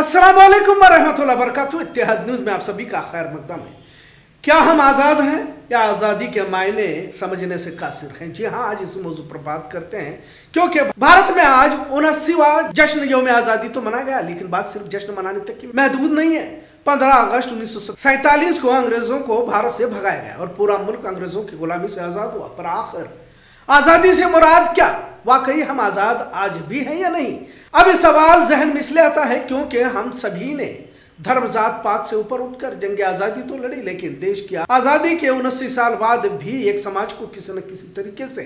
अस्सलाम वालेकुम वरहमतुल्लाहि वबरकातुहू। इत्तेहाद न्यूज़ में आप सभी का खैर मकदम है। क्या हम आज़ाद हैं या आज़ादी के मायने समझने से कासिर हैं? जी हाँ, आज इस मौजू पर बात करते हैं क्योंकि भारत में आज 79वां जश्न यौम आज़ादी तो मना गया, लेकिन बात सिर्फ जश्न मनाने तक की महदूद नहीं है। 15 अगस्त 1947 को अंग्रेजों को भारत से भगाया गया और पूरा मुल्क अंग्रेजों की गुलामी से आज़ाद हुआ। पर आखिर आज़ादी से मुराद क्या? वाकई हम आज़ाद आज भी हैं या नहीं? अब ये सवाल जहन में इसलिए आता है क्योंकि हम सभी ने धर्म जात पात से ऊपर उठकर जंग आज़ादी तो लड़ी, लेकिन देश की आज़ादी के 79 साल बाद भी एक समाज को किसी न किसी तरीके से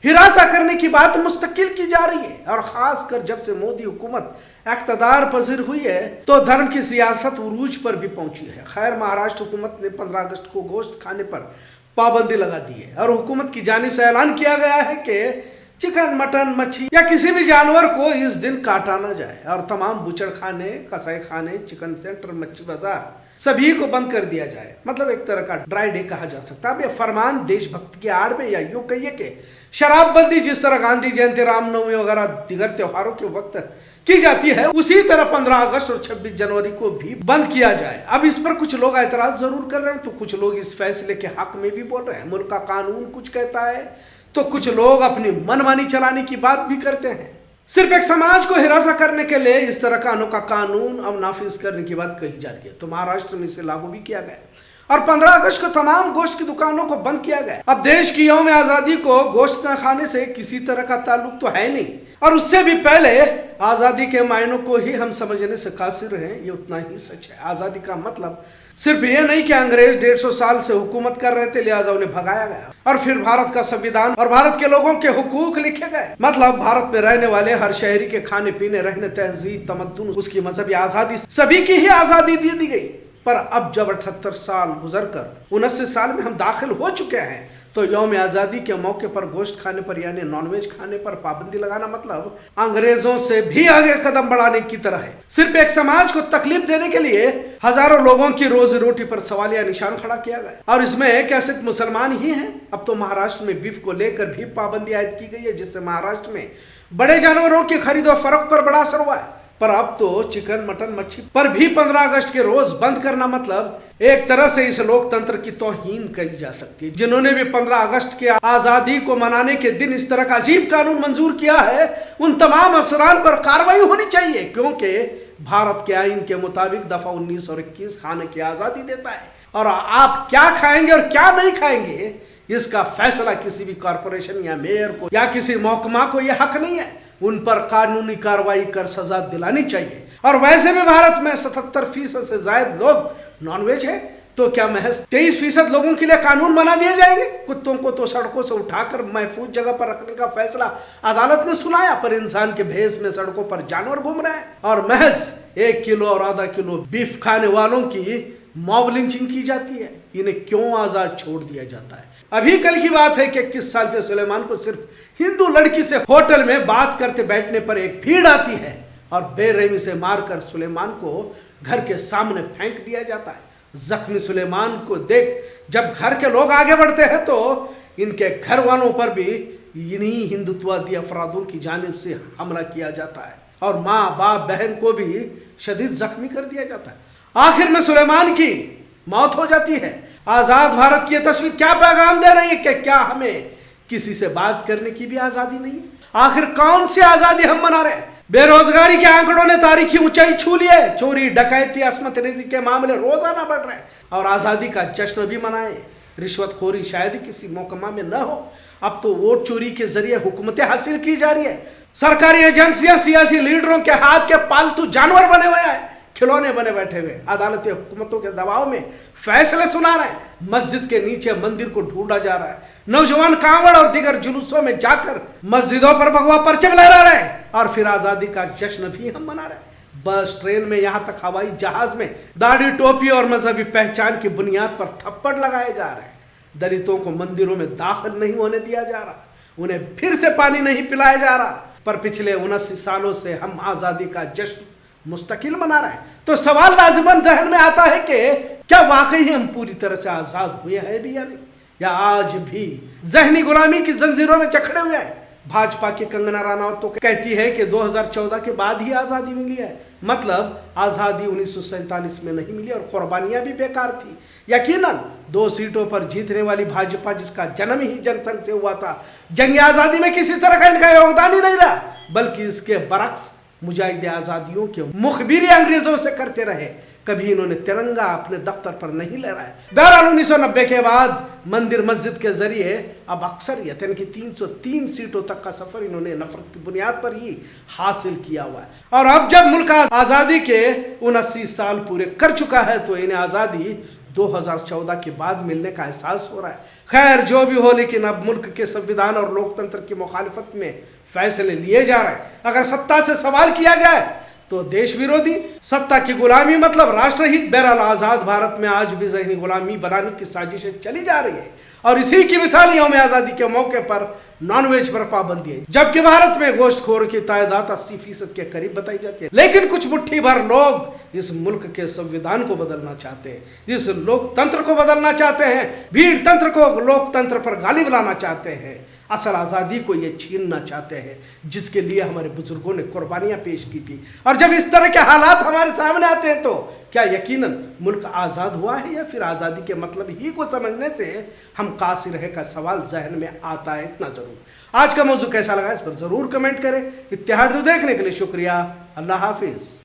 हिरासा करने की बात मुस्तकिल की जा रही है। और खासकर जब से मोदी हुकूमत इख्तदार पजीर हुई है तो धर्म की सियासत उरूज पर भी पहुंची है। खैर, महाराष्ट्र हुकूमत ने 15 अगस्त को गोश्त खाने पर पाबंदी लगा दी है और हुकूमत की जानिब से ऐलान किया गया है कि चिकन, मटन, मच्छी या किसी भी जानवर को इस दिन काटा ना जाए और तमाम बुचड़ खाने, कसाई खाने, चिकन सेंटर, मच्छी बाजार सभी को बंद कर दिया जाए। मतलब एक तरह का ड्राई डे कहा जा सकता है। अब यह फरमान देशभक्ति के आड़ में या यूं कहिए कि शराबबंदी जिस तरह गांधी जयंती, रामनवमी वगैरह दीगर त्योहारों के वक्त की जाती है, उसी तरह 15 अगस्त और 26 जनवरी को भी बंद किया जाए। अब इस पर कुछ लोग एतराज जरूर कर रहे हैं, तो कुछ लोग इस फैसले के हक में भी बोल रहे हैं। मुल्क का कानून कुछ कहता है तो कुछ लोग अपनी मनमानी चलाने की बात भी करते हैं। सिर्फ एक समाज को हिरासा करने के लिए इस तरह का अनोखा कानून अब नाफिज करने की बात कही जा रही है, तो महाराष्ट्र में इसे लागू भी किया गया और 15 अगस्त को तमाम गोश्त की दुकानों को बंद किया गया। अब देश की यौम आज़ादी को गोश्त न खाने से किसी तरह का ताल्लुक तो है नहीं, और उससे भी पहले आज़ादी के मायनों को ही हम समझने से कासिर हैं, ये उतना ही सच है। आज़ादी का मतलब सिर्फ ये नहीं कि अंग्रेज 150 साल से हुकूमत कर रहे थे लिहाजा उन्हें भगाया गया और फिर भारत का संविधान और भारत के लोगों के हुकूक लिखे गए। मतलब भारत में रहने वाले हर शहरी के खाने पीने, रहने, तहजीब, तमद्दुन, उसकी मजहबी आज़ादी, सभी की ही आज़ादी दे दी गई। पर अब जब 78 साल गुजरकर 79 साल में हम दाखिल हो चुके हैं तो यौम आज़ादी के मौके पर गोश्त खाने पर यानी नॉनवेज खाने पर पाबंदी लगाना मतलब अंग्रेजों से भी आगे कदम बढ़ाने की तरह है। सिर्फ एक समाज को तकलीफ देने के लिए हजारों लोगों की रोजी रोटी पर सवालिया निशान खड़ा किया गया और इसमें क्या सिर्फ मुसलमान ही हैं? अब तो महाराष्ट्र में बीफ को लेकर भी पाबंदी आयद की गई है, जिससे महाराष्ट्र में बड़े जानवरों की खरीदो फरोख्त पर बड़ा असर हुआ है। पर अब तो चिकन, मटन, मच्छी पर भी 15 अगस्त के रोज बंद करना मतलब एक तरह से इस लोकतंत्र की तौहीन कही जा सकती है। जिन्होंने भी 15 अगस्त के आजादी को मनाने के दिन इस तरह का अजीब कानून मंजूर किया है, उन तमाम अफसरान पर कार्रवाई होनी चाहिए, क्योंकि भारत के आईन के मुताबिक दफा 19 और 21 खाने की आजादी देता है और आप क्या खाएंगे और क्या नहीं खाएंगे इसका फैसला किसी भी कॉरपोरेशन या मेयर को या किसी महकमा को यह हक नहीं है। उन पर कानूनी कार्रवाई कर सजा दिलानी चाहिए। और वैसे भी भारत में 77% से ज्यादा लोग नॉनवेज है, तो क्या महज 23% लोगों के लिए कानून बना दिए जाएंगे? कुत्तों को तो सड़कों से उठाकर महफूज जगह पर रखने का फैसला अदालत ने सुनाया, पर इंसान के भेष में सड़कों पर जानवर घूम रहे हैं और महज 1 किलो और आधा किलो बीफ खाने वालों की मॉब लिंचिंग की जाती है। इन्हें क्यों आजाद छोड़ दिया जाता है? अभी कल की बात है कि 21 साल के सुलेमान को सिर्फ हिंदू लड़की से होटल में बात करते बैठने पर एक भीड़ आती है और बेरहमी से मारकर सुलेमान को घर के सामने फेंक दिया जाता है। जख्मी सुलेमान को देख जब घर के लोग आगे बढ़ते हैं तो इनके घर वालों पर भी इन्हीं हिंदुत्ववादी अफरादों की जानिब से हमला किया जाता है और माँ, बाप, बहन को भी शदीद जख्मी कर दिया जाता है। आखिर में सुलेमान की मौत हो जाती है। आजाद भारत की तस्वीर क्या पैगाम दे रही है कि क्या हमें किसी से बात करने की भी आजादी नहीं है? आखिर कौन सी आजादी हम मना रहे हैं? बेरोजगारी के आंकड़ों ने तारीखी ऊंचाई छू ली है। चोरी, डकैती, असमत रेजी के मामले रोजाना बढ़ रहे हैं और आजादी का जश्न भी मनाए। रिश्वतखोरी शायद ही किसी महकमा में न हो। अब तो वोट चोरी के जरिए हुकूमतें हासिल की जा रही है। सरकारी एजेंसियां सियासी लीडरों के हाथ के पालतू जानवर बने हुए हैं, खिलौने बने बैठे हुए। अदालती हुकूमतों के दबाव में फैसले सुना रहे हैं। मस्जिद के नीचे मंदिर को ढूंढा जा रहा है। नौजवान कांवड़ और दीगर जुलूसों में जाकर मस्जिदों पर भगवा परचम लहरा रहे हैं और फिर आजादी का जश्न भी हम मना रहे हैं। बस, ट्रेन में, यहाँ तक हवाई जहाज में दाढ़ी, टोपी और मजहबी पहचान की बुनियाद पर थप्पड़ लगाए जा रहे हैं। दलितों को मंदिरों में दाखिल नहीं होने दिया जा रहा, उन्हें फिर से पानी नहीं पिलाया जा रहा। पर पिछले 79 सालों से हम आजादी का जश्न मुस्तकिल मना रहे हैं। तो सवाल लाजिमन जहन में आता है कि क्या वाकई हम पूरी तरह से आजाद हुए हैं भी या नहीं, या आज भी जहनी गुलामी की जंजीरों में जकड़े हुए हैं। भाजपा की कंगना रनौत तो कहती है कि 2014 के बाद ही आज़ादी मिली है, मतलब आज़ादी 1947 में नहीं मिली और कुर्बानियां भी बेकार थी। यकीनन 2 सीटों पर जीतने वाली भाजपा, जिसका जन्म ही जनसंघ से हुआ था, जंग आज़ादी में किसी तरह का इनका योगदान ही नहीं रहा, बल्कि इसके बरक्स मुजाहिदे आज़ादियों के मुखबिरी अंग्रेजों से करते रहे। कभी इन्होंने तिरंगा अपने दफ्तर पर नहीं लहराया। बहरहाल 1990 के बाद मंदिर मस्जिद के जरिए अब अक्सरियत यानी कि 303 सीटों तक का सफर इन्होंने नफरत की बुनियाद पर ही हासिल किया हुआ है। और अब जब मुल्क आज़ादी के 79 साल पूरे कर चुका है तो इन्हें आज़ादी 2014 के बाद मिलने का एहसास हो रहा है। खैर जो भी हो, लेकिन अब मुल्क के संविधान और लोकतंत्र की मुखालिफत में फैसले लिए जा रहे हैं। अगर सत्ता से सवाल किया जाए तो देश विरोधी, सत्ता की गुलामी मतलब राष्ट्रहित। बहरहाल आज़ाद भारत में आज भी ज़हनी गुलामी बनाने की साजिशें चली जा रही है और इसी की मिसाल यौम आज़ादी के मौके पर नॉनवेज पर पाबंदी है, जबकि भारत में गोश्तखोर की तादाद 80% के करीब बताई जाती है। लेकिन कुछ मुट्ठी भर लोग इस मुल्क के संविधान को बदलना चाहते हैं, इस लोकतंत्र को बदलना चाहते हैं, भीड़ तंत्र को लोकतंत्र पर गालिब लाना चाहते हैं, असल आज़ादी को ये छीनना चाहते हैं जिसके लिए हमारे बुजुर्गों ने कुर्बानियां पेश की थी। और जब इस तरह के हालात हमारे सामने आते हैं तो क्या यकीनन मुल्क आज़ाद हुआ है या फिर आज़ादी के मतलब ही को समझने से हम कासिर है का सवाल जहन में आता है। इतना ज़रूर। आज का मौजू कैसा लगा इस पर ज़रूर कमेंट करें। इत्तेहाद न्यूज़ देखने के लिए शुक्रिया। अल्लाह हाफिज़।